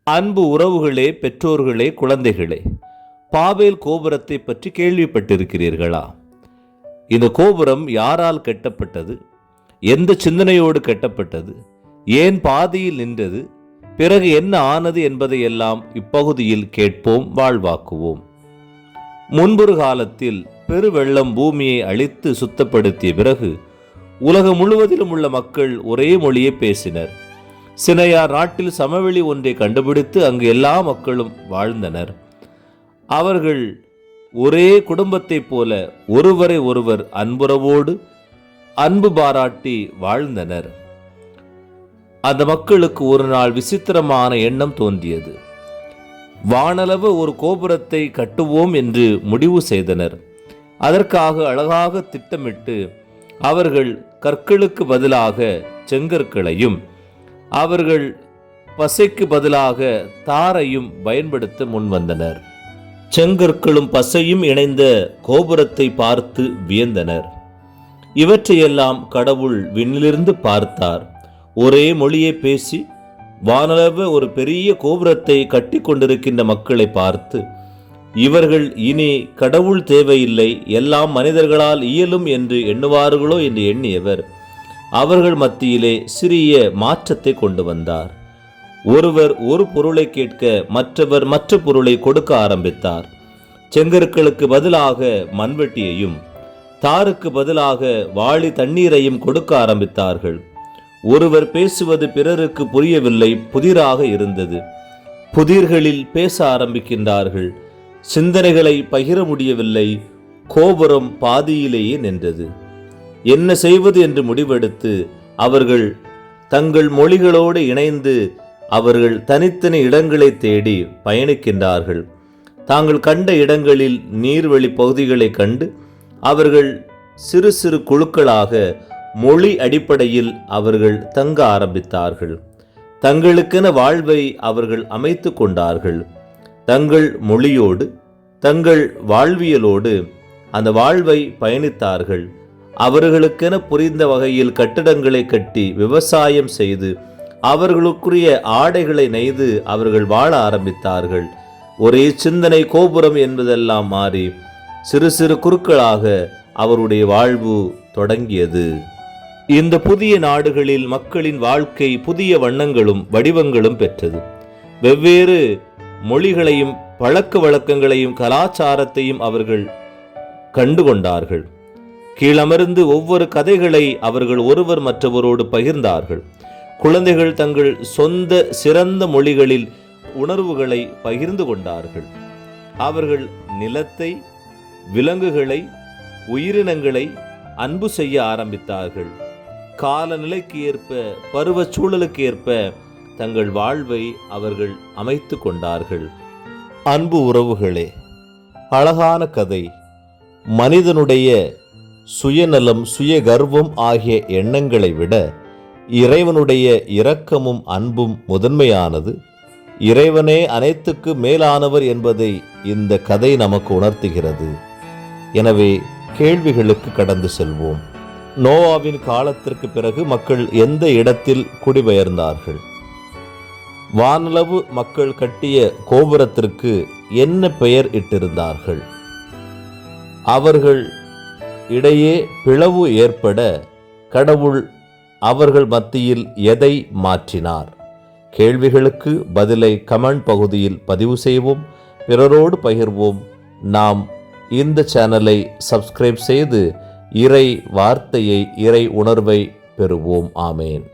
அன்பு உறவுகளே, பெற்றோர்களே, குழந்தைகளே, பாபேல் கோபுரத்தை பற்றி கேள்விப்பட்டிருக்கிறீர்களா? இந்த கோபுரம் யாரால் கட்டப்பட்டது? எந்த சிந்தனையோடு கட்டப்பட்டது? ஏன் பாதியில் நின்றது? பிறகு என்ன ஆனது என்பதையெல்லாம் இப்பகுதியில் கேட்போம், வாழ்வாக்குவோம். முன்பொரு காலத்தில் பெருவெள்ளம் பூமியை அழித்து சுத்தப்படுத்திய பிறகு உலகம் முழுவதிலும் உள்ள மக்கள் ஒரே மொழியை பேசினர். சினையார் நாட்டில் சமவெளி ஒன்றை கண்டுபிடித்து அங்கு எல்லா மக்களும் வாழ்ந்தனர். அவர்கள் ஒரே குடும்பத்தைப் போல ஒருவரை ஒருவர் அன்புறவோடு அன்பு பாராட்டி வாழ்ந்தனர். அந்த மக்களுக்கு ஒரு நாள் விசித்திரமான எண்ணம் தோன்றியது. வானளவு ஒரு கோபுரத்தை கட்டுவோம் என்று முடிவு செய்தனர். அதற்காக அழகாக திட்டமிட்டு அவர்கள் கற்களுக்கு பதிலாக செங்கற்களையும் அவர்கள் பசைக்கு பதிலாக தாரையும் பயன்படுத்த முன்வந்தனர். செங்கற்களும் பசையும் இணைந்த கோபுரத்தை பார்த்து வியந்தனர். இவற்றையெல்லாம் கடவுள் விண்ணிலிருந்து பார்த்தார். ஒரே மொழியை பேசி வானளவு ஒரு பெரிய கோபுரத்தை கட்டி கொண்டிருக்கின்ற மக்களை பார்த்து, இவர்கள் இனி கடவுள் தேவையில்லை, எல்லாம் மனிதர்களால் இயலும் என்று எண்ணுவார்களோ என்று எண்ணியவர் அவர்கள் மத்தியிலே சிறிய மாற்றத்தை கொண்டு வந்தார். ஒருவர் ஒரு பொருளை கேட்க மற்றவர் மற்ற பொருளை கொடுக்க ஆரம்பித்தார். செங்கற்களுக்கு பதிலாக மண்வெட்டியையும் தாருக்கு பதிலாக வாளி தண்ணீரையும் கொடுக்க ஆரம்பித்தார்கள். ஒருவர் பேசுவது பிறருக்கு புரியவில்லை, புதிராக இருந்தது. புதிர்களில் பேச ஆரம்பிக்கின்றார்கள். சிந்தனைகளை பகிர முடியவில்லை. கோபுரம் பாதியிலேயே நின்றது. என்ன செய்வது என்று முடிவெடுத்து அவர்கள் தங்கள் மொழிகளோடு இணைந்து அவர்கள் தனித்தனி இடங்களை தேடி பயணிக்கின்றார்கள். தாங்கள் கண்ட இடங்களில் நீர்வழி பகுதிகளை கண்டு அவர்கள் சிறு சிறு குழுக்களாக மொழி அடிப்படையில் அவர்கள் தங்க ஆரம்பித்தார்கள். தங்களுக்கென வாழ்வை அவர்கள் அமைத்து கொண்டார்கள். தங்கள் மொழியோடு தங்கள் வாழ்வியலோடு அந்த வாழ்வை பயணித்தார்கள். அவர்களுக்கென புரிந்த வகையில் கட்டிடங்களை கட்டி விவசாயம் செய்து அவர்களுக்குரிய ஆடைகளை நெய்து அவர்கள் வாழ ஆரம்பித்தார்கள். ஒரே சிந்தனை கோபுரம் என்பதெல்லாம் மாறி சிறு சிறு குருக்களாக அவருடைய வாழ்வு தொடங்கியது. இந்த புதிய நாடுகளில் மக்களின் வாழ்க்கை புதிய வண்ணங்களும் வடிவங்களும் பெற்றது. வெவ்வேறு மொழிகளையும் பழக்க வழக்கங்களையும் கலாச்சாரத்தையும் அவர்கள் கண்டுகொண்டார்கள். கீழமர்ந்து ஒவ்வொரு கதைகளை அவர்கள் ஒருவர் மற்றவரோடு பகிர்ந்தார்கள். குழந்தைகள் தங்கள் சொந்த சிறந்த மொழிகளில் உணர்வுகளை பகிர்ந்து கொண்டார்கள். அவர்கள் நிலத்தை, விலங்குகளை, உயிரினங்களை அன்பு செய்ய ஆரம்பித்தார்கள். காலநிலைக்கு ஏற்ப, பருவ சூழலுக்கு ஏற்ப தங்கள் வாழ்வை அவர்கள் அமைத்து கொண்டார்கள். அன்பு உறவுகளே, அழகான கதை. மனிதனுடைய சுயநலம், சுய கர்வம் ஆகிய எண்ணங்களை விட இறைவனுடைய இரக்கமும் அன்பும் முதன்மையானது. இறைவனே அனைத்துக்கு மேலானவர் என்பதை இந்த கதை நமக்கு உணர்த்துகிறது. எனவே கேள்விகளுக்கு கடந்து செல்வோம். நோவாவின் காலத்திற்கு பிறகு மக்கள் எந்த இடத்தில் குடிபெயர்ந்தார்கள்? வானளவு மக்கள் கட்டிய கோபுரத்திற்கு என்ன பெயர் இட்டிருந்தார்கள்? அவர்கள் இடையே பிளவு ஏற்பட கடவுள் அவர்கள் மத்தியில் எதை மாற்றினார்? கேள்விகளுக்கு பதிலை கமெண்ட் பகுதியில் பதிவு செய்வோம், பிறரோடு பகிர்வோம். நாம் இந்த சேனலை சப்ஸ்கிரைப் செய்து இறை வார்த்தையை, இறை உணர்வை பெறுவோம். ஆமேன்.